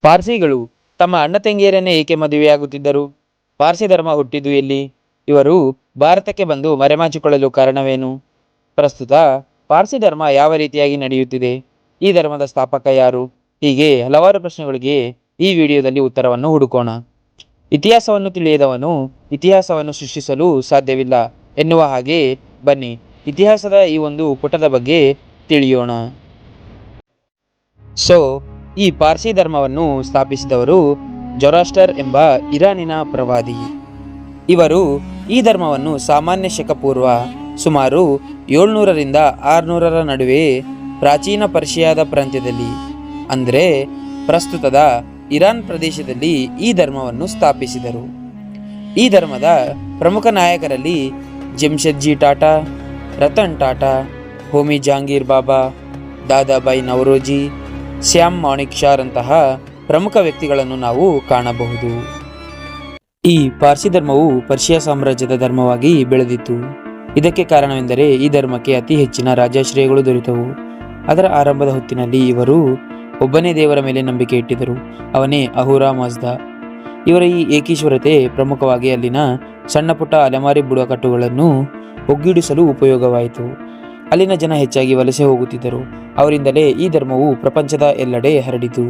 ಪಾರ್ಸಿಗಳು ತಮ್ಮ ಅಣ್ಣ ತಂಗಿಯರನ್ನೇ ಏಕೆ ಮದುವೆಯಾಗುತ್ತಿದ್ದರು? ಪಾರ್ಸಿ ಧರ್ಮ ಹುಟ್ಟಿದ್ದು ಎಲ್ಲಿ? ಇವರು ಭಾರತಕ್ಕೆ ಬಂದು ಮರೆಮಾಚಿಕೊಳ್ಳಲು ಕಾರಣವೇನು? ಪ್ರಸ್ತುತ ಪಾರ್ಸಿ ಧರ್ಮ ಯಾವ ರೀತಿಯಾಗಿ ನಡೆಯುತ್ತಿದೆ? ಈ ಧರ್ಮದ ಸ್ಥಾಪಕ ಯಾರು? ಹೀಗೆ ಹಲವಾರು ಪ್ರಶ್ನೆಗಳಿಗೆ ಈ ವಿಡಿಯೋದಲ್ಲಿ ಉತ್ತರವನ್ನು ಹುಡುಕೋಣ. ಇತಿಹಾಸವನ್ನು ತಿಳಿಯದವನು ಇತಿಹಾಸವನ್ನು ಸೃಷ್ಟಿಸಲು ಸಾಧ್ಯವಿಲ್ಲ ಎನ್ನುವ ಹಾಗೆ ಬನ್ನಿ ಇತಿಹಾಸದ ಈ ಒಂದು ಪುಟದ ಬಗ್ಗೆ ತಿಳಿಯೋಣ. ಈ ಪಾರ್ಸಿ ಧರ್ಮವನ್ನು ಸ್ಥಾಪಿಸಿದವರು ಜೊರಾಸ್ಟರ್ ಎಂಬ ಇರಾನಿನ ಪ್ರವಾದಿ. ಇವರು ಈ ಧರ್ಮವನ್ನು ಸಾಮಾನ್ಯ ಶಕ ಪೂರ್ವ ಸುಮಾರು 700ರಿಂದ 600ರ ನಡುವೆ ಪ್ರಾಚೀನ ಪರ್ಷಿಯಾದ ಪ್ರಾಂತ್ಯದಲ್ಲಿ ಅಂದರೆ ಪ್ರಸ್ತುತದ ಇರಾನ್ ಪ್ರದೇಶದಲ್ಲಿ ಈ ಧರ್ಮವನ್ನು ಸ್ಥಾಪಿಸಿದರು. ಈ ಧರ್ಮದ ಪ್ರಮುಖ ನಾಯಕರಲ್ಲಿ ಜಮ್ಶೆಡ್ಜಿ ಟಾಟಾ, ರತನ್ ಟಾಟಾ, ಹೋಮಿ ಜಹಾಂಗೀರ್ ಬಾಬಾ, ದಾದಾಬಾಯಿ ನವರೋಜಿ, ಶ್ಯಾಮ್ ಮಾಣಿಕ್ ಶಾ ರಂತಹ ಪ್ರಮುಖ ವ್ಯಕ್ತಿಗಳನ್ನು ನಾವು ಕಾಣಬಹುದು. ಈ ಪಾರ್ಸಿ ಧರ್ಮವು ಪರ್ಷಿಯಾ ಸಾಮ್ರಾಜ್ಯದ ಧರ್ಮವಾಗಿ ಬೆಳೆದಿತ್ತು. ಇದಕ್ಕೆ ಕಾರಣವೆಂದರೆ ಈ ಧರ್ಮಕ್ಕೆ ಅತಿ ಹೆಚ್ಚಿನ ರಾಜಾಶ್ರಯಗಳು ದೊರೆತವು. ಅದರ ಆರಂಭದ ಹೊತ್ತಿನಲ್ಲಿ ಇವರು ಒಬ್ಬನೇ ದೇವರ ಮೇಲೆ ನಂಬಿಕೆ ಇಟ್ಟಿದ್ದರು, ಅವನೇ ಅಹುರಾ ಮಾಜ್ದಾ. ಇವರ ಈ ಏಕೀಶ್ವರತೆ ಪ್ರಮುಖವಾಗಿ ಅಲ್ಲಿನ ಸಣ್ಣ ಪುಟ್ಟ ಅಲೆಮಾರಿ ಬುಡಕಟ್ಟುಗಳನ್ನು ಒಗ್ಗೂಡಿಸಲು ಉಪಯೋಗವಾಯಿತು. ಅಲ್ಲಿನ ಜನ ಹೆಚ್ಚಾಗಿ ವಲಸೆ ಹೋಗುತ್ತಿದ್ದರು. ಅವರಿಂದಲೇ ಈ ಧರ್ಮವು ಪ್ರಪಂಚದ ಎಲ್ಲೆಡೆ ಹರಡಿತು.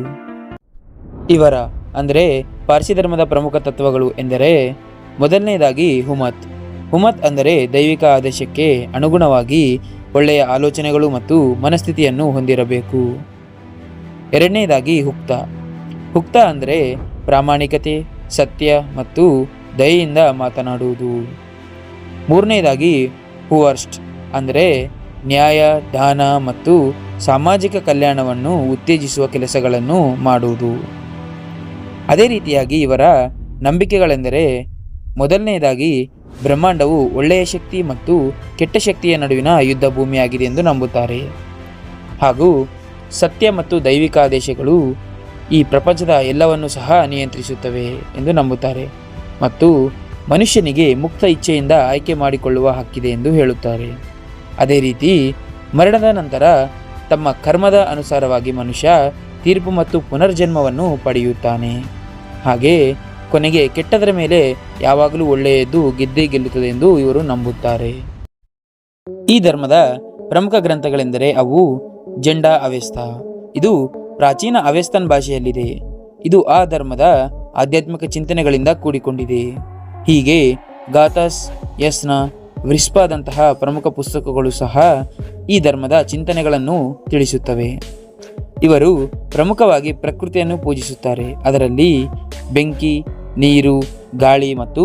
ಇವರ ಅಂದರೆ ಪಾರ್ಸಿ ಧರ್ಮದ ಪ್ರಮುಖ ತತ್ವಗಳು ಎಂದರೆ ಮೊದಲನೆಯದಾಗಿ ಹುಮತ್ ಅಂದರೆ ದೈವಿಕ ಆದೇಶಕ್ಕೆ ಅನುಗುಣವಾಗಿ ಒಳ್ಳೆಯ ಆಲೋಚನೆಗಳು ಮತ್ತು ಮನಸ್ಥಿತಿಯನ್ನು ಹೊಂದಿರಬೇಕು. ಎರಡನೆಯದಾಗಿ ಹುಕ್ತ ಅಂದರೆ ಪ್ರಾಮಾಣಿಕತೆ, ಸತ್ಯ ಮತ್ತು ದಯೆಯಿಂದ ಮಾತನಾಡುವುದು. ಮೂರನೆಯದಾಗಿ ಹುವರ್ಸ್ಟ್ ಅಂದರೆ ನ್ಯಾಯ, ದಾನ ಮತ್ತು ಸಾಮಾಜಿಕ ಕಲ್ಯಾಣವನ್ನು ಉತ್ತೇಜಿಸುವ ಕೆಲಸಗಳನ್ನು ಮಾಡುವುದು. ಅದೇ ರೀತಿಯಾಗಿ ಇವರ ನಂಬಿಕೆಗಳೆಂದರೆ ಮೊದಲನೆಯದಾಗಿ ಬ್ರಹ್ಮಾಂಡವು ಒಳ್ಳೆಯ ಶಕ್ತಿ ಮತ್ತು ಕೆಟ್ಟ ಶಕ್ತಿಯ ನಡುವಿನ ಯುದ್ಧ ಭೂಮಿಯಾಗಿದೆ ಎಂದು ನಂಬುತ್ತಾರೆ. ಹಾಗೂ ಸತ್ಯ ಮತ್ತು ದೈವಿಕ ಆದೇಶಗಳು ಈ ಪ್ರಪಂಚದ ಎಲ್ಲವನ್ನೂ ಸಹ ನಿಯಂತ್ರಿಸುತ್ತವೆ ಎಂದು ನಂಬುತ್ತಾರೆ ಮತ್ತು ಮನುಷ್ಯನಿಗೆ ಮುಕ್ತ ಇಚ್ಛೆಯಿಂದ ಆಯ್ಕೆ ಮಾಡಿಕೊಳ್ಳುವ ಹಕ್ಕಿದೆ ಎಂದು ಹೇಳುತ್ತಾರೆ. ಅದೇ ರೀತಿ ಮರಣದ ನಂತರ ತಮ್ಮ ಕರ್ಮದ ಅನುಸಾರವಾಗಿ ಮನುಷ್ಯ ತೀರ್ಪು ಮತ್ತು ಪುನರ್ಜನ್ಮವನ್ನು ಪಡೆಯುತ್ತಾನೆ. ಹಾಗೆ ಕೊನೆಗೆ ಕೆಟ್ಟದರ ಮೇಲೆ ಯಾವಾಗಲೂ ಒಳ್ಳೆಯದು ಗೆದ್ದೇ ಗೆಲ್ಲುತ್ತದೆ ಎಂದು ಇವರು ನಂಬುತ್ತಾರೆ. ಈ ಧರ್ಮದ ಪ್ರಮುಖ ಗ್ರಂಥಗಳೆಂದರೆ ಅವು ಜೆಂಡಾ ಅವೆಸ್ತಾ. ಇದು ಪ್ರಾಚೀನ ಅವೆಸ್ತನ್ ಭಾಷೆಯಲ್ಲಿದೆ. ಇದು ಆ ಧರ್ಮದ ಆಧ್ಯಾತ್ಮಿಕ ಚಿಂತನೆಗಳಿಂದ ಕೂಡಿಕೊಂಡಿದೆ. ಹೀಗೆ ಗಾತಸ್, ಯಸ್ನ, ವ್ರಿಸ್ಪಾದಂತಹ ಪ್ರಮುಖ ಪುಸ್ತಕಗಳು ಸಹ ಈ ಧರ್ಮದ ಚಿಂತನೆಗಳನ್ನು ತಿಳಿಸುತ್ತವೆ. ಇವರು ಪ್ರಮುಖವಾಗಿ ಪ್ರಕೃತಿಯನ್ನು ಪೂಜಿಸುತ್ತಾರೆ. ಅದರಲ್ಲಿ ಬೆಂಕಿ, ನೀರು, ಗಾಳಿ ಮತ್ತು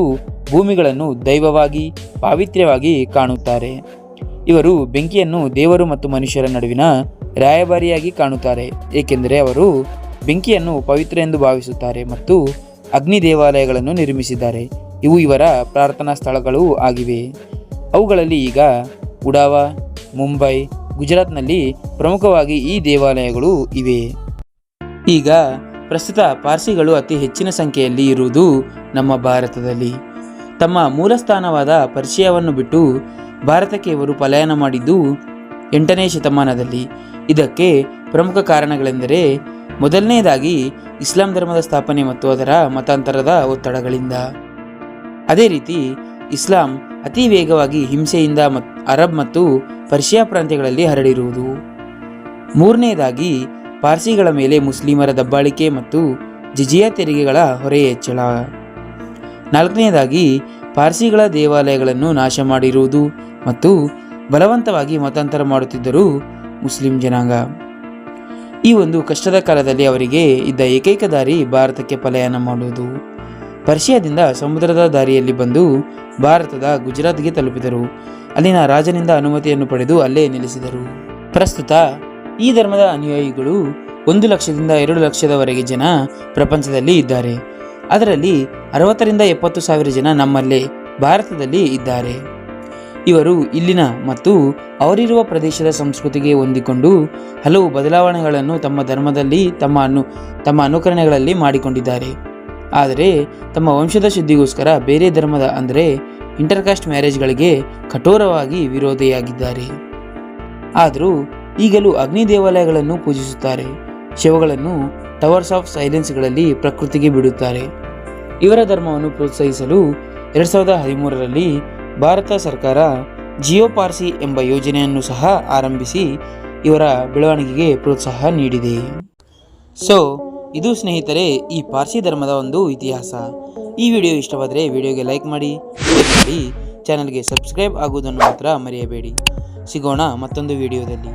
ಭೂಮಿಗಳನ್ನು ದೈವವಾಗಿ, ಪಾವಿತ್ರ್ಯವಾಗಿ ಕಾಣುತ್ತಾರೆ. ಇವರು ಬೆಂಕಿಯನ್ನು ದೇವರು ಮತ್ತು ಮನುಷ್ಯರ ನಡುವಿನ ರಾಯಭಾರಿಯಾಗಿ ಕಾಣುತ್ತಾರೆ, ಏಕೆಂದರೆ ಅವರು ಬೆಂಕಿಯನ್ನು ಪವಿತ್ರ ಎಂದು ಭಾವಿಸುತ್ತಾರೆ ಮತ್ತು ಅಗ್ನಿ ದೇವಾಲಯಗಳನ್ನು ನಿರ್ಮಿಸಿದ್ದಾರೆ. ಇವು ಇವರ ಪ್ರಾರ್ಥನಾ ಸ್ಥಳಗಳೂ ಆಗಿವೆ. ಅವುಗಳಲ್ಲಿ ಈಗ ಉಡಾವಾ, ಮುಂಬೈ, ಗುಜರಾತ್ನಲ್ಲಿ ಪ್ರಮುಖವಾಗಿ ಈ ದೇವಾಲಯಗಳು ಇವೆ. ಈಗ ಪ್ರಸ್ತುತ ಪಾರ್ಸಿಗಳು ಅತಿ ಹೆಚ್ಚಿನ ಸಂಖ್ಯೆಯಲ್ಲಿ ಇರುವುದು ನಮ್ಮ ಭಾರತದಲ್ಲಿ. ತಮ್ಮ ಮೂಲ ಸ್ಥಾನವಾದ ಪರ್ಷಿಯಾವನ್ನು ಬಿಟ್ಟು ಭಾರತಕ್ಕೆ ಇವರು ಪಲಾಯನ ಮಾಡಿದ್ದು 8ನೇ ಶತಮಾನದಲ್ಲಿ. ಇದಕ್ಕೆ ಪ್ರಮುಖ ಕಾರಣಗಳೆಂದರೆ ಮೊದಲನೆಯದಾಗಿ ಇಸ್ಲಾಂ ಧರ್ಮದ ಸ್ಥಾಪನೆ ಮತ್ತು ಅದರ ಮತಾಂತರದ ಒತ್ತಡಗಳಿಂದ. ಅದೇ ರೀತಿ ಇಸ್ಲಾಂ ಅತಿ ವೇಗವಾಗಿ ಹಿಂಸೆಯಿಂದ ಅರಬ್ ಮತ್ತು ಪರ್ಷಿಯಾ ಪ್ರಾಂತ್ಯಗಳಲ್ಲಿ ಹರಡಿರುವುದು. ಮೂರನೆಯದಾಗಿ ಪಾರ್ಸಿಗಳ ಮೇಲೆ ಮುಸ್ಲಿಮರ ದಬ್ಬಾಳಿಕೆ ಮತ್ತು ಜಿಜಿಯಾ ತೆರಿಗೆಗಳ ಹೊರೆ ಹೆಚ್ಚಳ. ನಾಲ್ಕನೆಯದಾಗಿ ಪಾರ್ಸಿಗಳ ದೇವಾಲಯಗಳನ್ನು ನಾಶ ಮಾಡಿರುವುದು ಮತ್ತು ಬಲವಂತವಾಗಿ ಮತಾಂತರ ಮಾಡುತ್ತಿದ್ದರು ಮುಸ್ಲಿಂ ಜನಾಂಗ. ಈ ಒಂದು ಕಷ್ಟದ ಕಾಲದಲ್ಲಿ ಅವರಿಗೆ ಇದ್ದ ಏಕೈಕ ದಾರಿ ಭಾರತಕ್ಕೆ ಪಲಾಯನ ಮಾಡುವುದು. ಪರ್ಷಿಯಾದಿಂದ ಸಮುದ್ರದ ದಾರಿಯಲ್ಲಿ ಬಂದು ಭಾರತದ ಗುಜರಾತ್ಗೆ ತಲುಪಿದರು. ಅಲ್ಲಿನ ರಾಜನಿಂದ ಅನುಮತಿಯನ್ನು ಪಡೆದು ಅಲ್ಲೇ ನೆಲೆಸಿದರು. ಪ್ರಸ್ತುತ ಈ ಧರ್ಮದ ಅನುಯಾಯಿಗಳು 1 ಲಕ್ಷದಿಂದ 2 ಲಕ್ಷದವರೆಗೆ ಜನ ಪ್ರಪಂಚದಲ್ಲಿ ಇದ್ದಾರೆ. ಅದರಲ್ಲಿ 60ರಿಂದ 70 ಸಾವಿರ ಜನ ನಮ್ಮಲ್ಲೇ ಭಾರತದಲ್ಲಿ ಇದ್ದಾರೆ. ಇವರು ಇಲ್ಲಿನ ಮತ್ತು ಅವರಿರುವ ಪ್ರದೇಶದ ಸಂಸ್ಕೃತಿಗೆ ಹೊಂದಿಕೊಂಡು ಹಲವು ಬದಲಾವಣೆಗಳನ್ನು ತಮ್ಮ ಧರ್ಮದಲ್ಲಿ ತಮ್ಮ ಅನುಕರಣೆಗಳಲ್ಲಿ ಮಾಡಿಕೊಂಡಿದ್ದಾರೆ. ಆದರೆ ತಮ್ಮ ವಂಶದ ಶುದ್ಧಿಗೋಸ್ಕರ ಬೇರೆ ಧರ್ಮದ ಅಂದರೆ ಇಂಟರ್ಕಾಸ್ಟ್ ಮ್ಯಾರೇಜ್ಗಳಿಗೆ ಕಠೋರವಾಗಿ ವಿರೋಧಿಯಾಗಿದ್ದಾರೆ. ಆದರೂ ಈಗಲೂ ಅಗ್ನಿ ದೇವಾಲಯಗಳನ್ನು ಪೂಜಿಸುತ್ತಾರೆ. ಶವಗಳನ್ನು ಟವರ್ಸ್ ಆಫ್ ಸೈಲೆನ್ಸ್ಗಳಲ್ಲಿ ಪ್ರಕೃತಿಗೆ ಬಿಡುತ್ತಾರೆ. ಇವರ ಧರ್ಮವನ್ನು ಪ್ರೋತ್ಸಾಹಿಸಲು 2013ರಲ್ಲಿ ಭಾರತ ಸರ್ಕಾರ ಜಿಯೋ ಪಾರ್ಸಿ ಎಂಬ ಯೋಜನೆಯನ್ನು ಸಹ ಆರಂಭಿಸಿ ಇವರ ಬೆಳವಣಿಗೆಗೆ ಪ್ರೋತ್ಸಾಹ ನೀಡಿದೆ. ಸೊ ಇದು ಸ್ನೇಹಿತರೆ ಈ ಪಾರ್ಸಿ ಧರ್ಮದ ಒಂದು ಇತಿಹಾಸ. ಈ ವಿಡಿಯೋ ಇಷ್ಟವಾದರೆ ವಿಡಿಯೋಗೆ ಲೈಕ್ ಮಾಡಿ, ಶೇರ್ ಮಾಡಿ, ಚಾನಲ್ಗೆ ಸಬ್ಸ್ಕ್ರೈಬ್ ಆಗುವುದನ್ನು ಮಾತ್ರ ಮರೆಯಬೇಡಿ. ಸಿಗೋಣ ಮತ್ತೊಂದು ವಿಡಿಯೋದಲ್ಲಿ.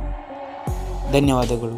ಧನ್ಯವಾದಗಳು.